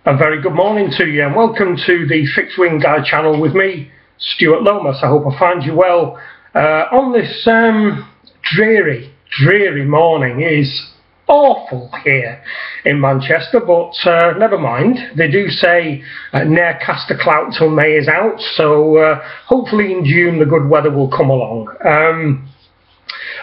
A very good morning to you and welcome to the Fixed Wing Guide channel with me, Stuart Lomas. I hope I find you well on this dreary morning. It is awful here in Manchester, but never mind. They do say ne'er cast a clout till May is out, so hopefully in June the good weather will come along.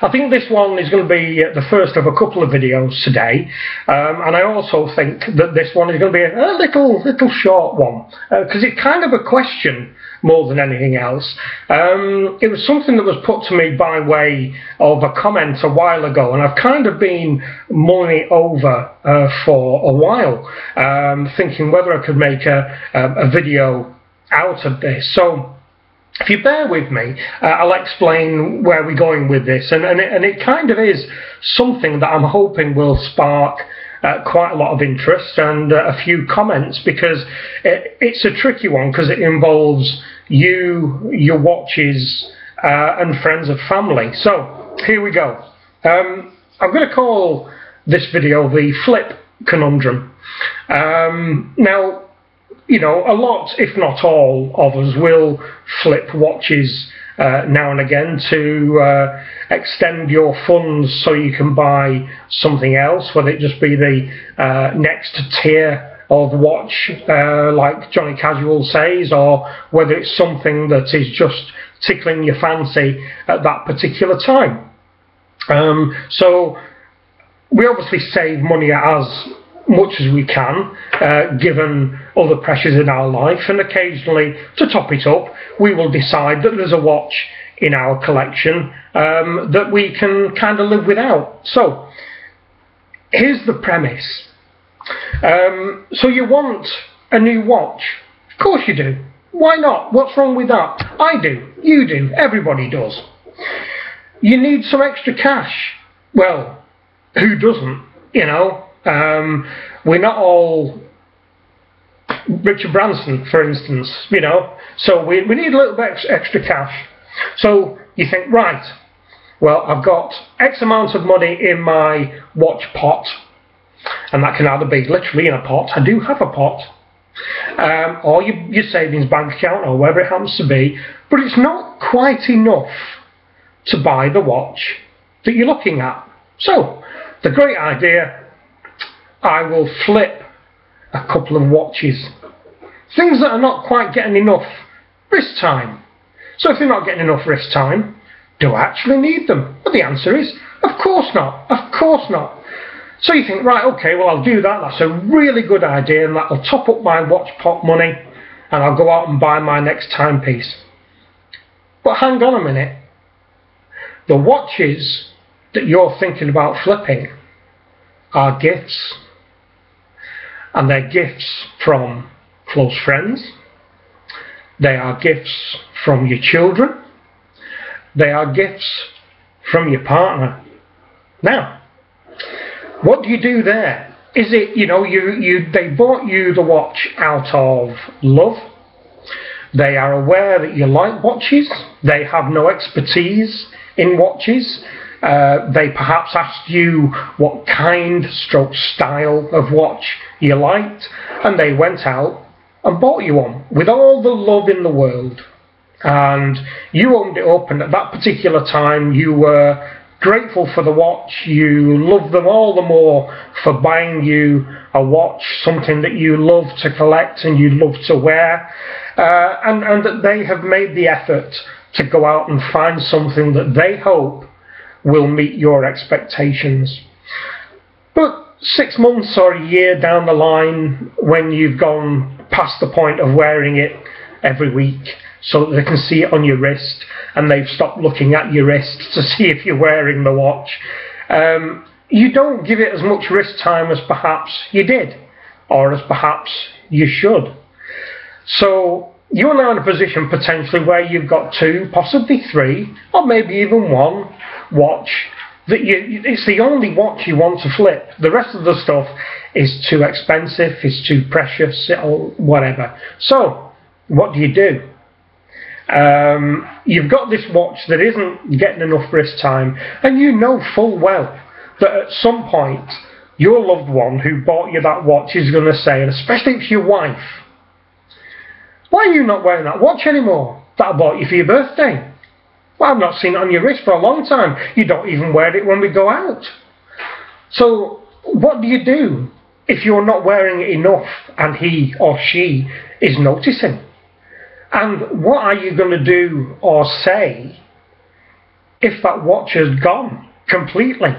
I think this one is going to be the first of a couple of videos today, and I also think that this one is going to be a little short one, because it's kind of a question more than anything else. It was something that was put to me by way of a comment a while ago, and I've kind of been mulling it over for a while, thinking whether I could make a video out of this. So if you bear with me, I'll explain where we're going with this, and it kind of is something that I'm hoping will spark quite a lot of interest and a few comments, because it's a tricky one, because it involves you, your watches, and friends and family. So here we go. I'm going to call this video the Flip Conundrum. Now, you know, a lot, if not all, of us will flip watches now and again to extend your funds so you can buy something else, whether it just be the next tier of watch, like Johnny Casual says, or whether it's something that is just tickling your fancy at that particular time. So we obviously save money as much as we can, given other pressures in our life, and occasionally, to top it up, we will decide that there's a watch in our collection that we can kind of live without. So here's the premise. So you want a new watch? Of course you do. Why not? What's wrong with that? I do, you do, everybody does. You need some extra cash. Well, who doesn't, you know? We're not all Richard Branson, for instance, you know, so we need a little bit extra cash. So you think, right, well, I've got X amount of money in my watch pot, and that can either be literally in a pot, I do have a pot, or your savings bank account, or wherever it happens to be, but it's not quite enough to buy the watch that you're looking at. So the great idea, I will flip a couple of watches, things that are not quite getting enough wrist time. So if they're not getting enough wrist time, do I actually need them? Well, the answer is, of course not, of course not. So you think, right, okay, well, I'll do that, that's a really good idea, and that'll top up my watch pot money, and I'll go out and buy my next timepiece. But hang on a minute, the watches that you're thinking about flipping are gifts. And they're gifts from close friends, they are gifts from your children, they are gifts from your partner. Now, what do you do there? Is it, you know, they bought you the watch out of love, they are aware that you like watches, they have no expertise in watches, they perhaps asked you what kind, stroke style of watch you liked, and they went out and bought you one with all the love in the world, and you opened it up, and at that particular time you were grateful for the watch, you loved them all the more for buying you a watch, something that you love to collect and you love to wear, and that they have made the effort to go out and find something that they hope will meet your expectations. But 6 months or a year down the line, when you've gone past the point of wearing it every week so that they can see it on your wrist, and they've stopped looking at your wrist to see if you're wearing the watch, you don't give it as much wrist time as perhaps you did, or as perhaps you should. So you're now in a position potentially where you've got 2, possibly 3, or maybe even 1 watch that it's the only watch you want to flip. The rest of the stuff is too expensive, it's too precious, or whatever. So what do? You've got this watch that isn't getting enough wrist time, and you know full well that at some point your loved one who bought you that watch is going to say, and especially if it's your wife, why are you not wearing that watch anymore that I bought you for your birthday? Well, I've not seen it on your wrist for a long time. You don't even wear it when we go out. So what do you do if you're not wearing it enough and he or she is noticing? And what are you going to do or say if that watch has gone completely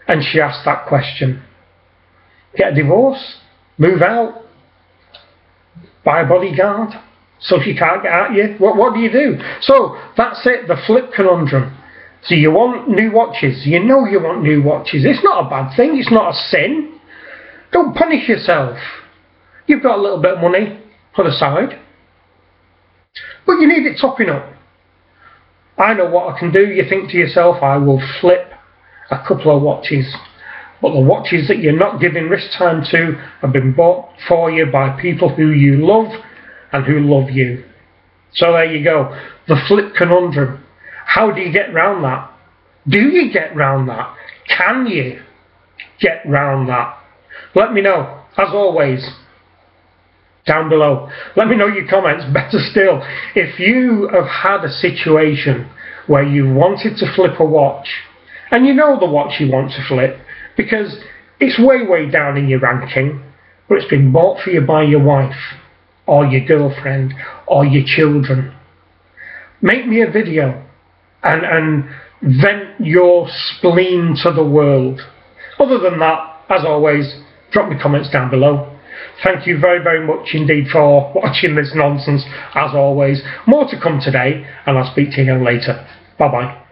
and she asks that question? Get a divorce? Move out? Buy a bodyguard so she can't get at you? What do you do? So that's it, the flip conundrum. So you want new watches. You know you want new watches. It's not a bad thing. It's not a sin. Don't punish yourself. You've got a little bit of money put aside, but you need it topping up. I know what I can do. You think to yourself, I will flip a couple of watches. But the watches that you're not giving wrist time to have been bought for you by people who you love and who love you. So there you go. The flip conundrum. How do you get round that? Do you get round that? Can you get round that? Let me know, as always, down below. Let me know your comments. Better still, if you have had a situation where you wanted to flip a watch, and you know the watch you want to flip, because it's way down in your ranking, but it's been bought for you by your wife, or your girlfriend, or your children. Make me a video and vent your spleen to the world. Other than that, as always, drop me comments down below. Thank you very much indeed for watching this nonsense, as always. More to come today, and I'll speak to you again later. Bye bye.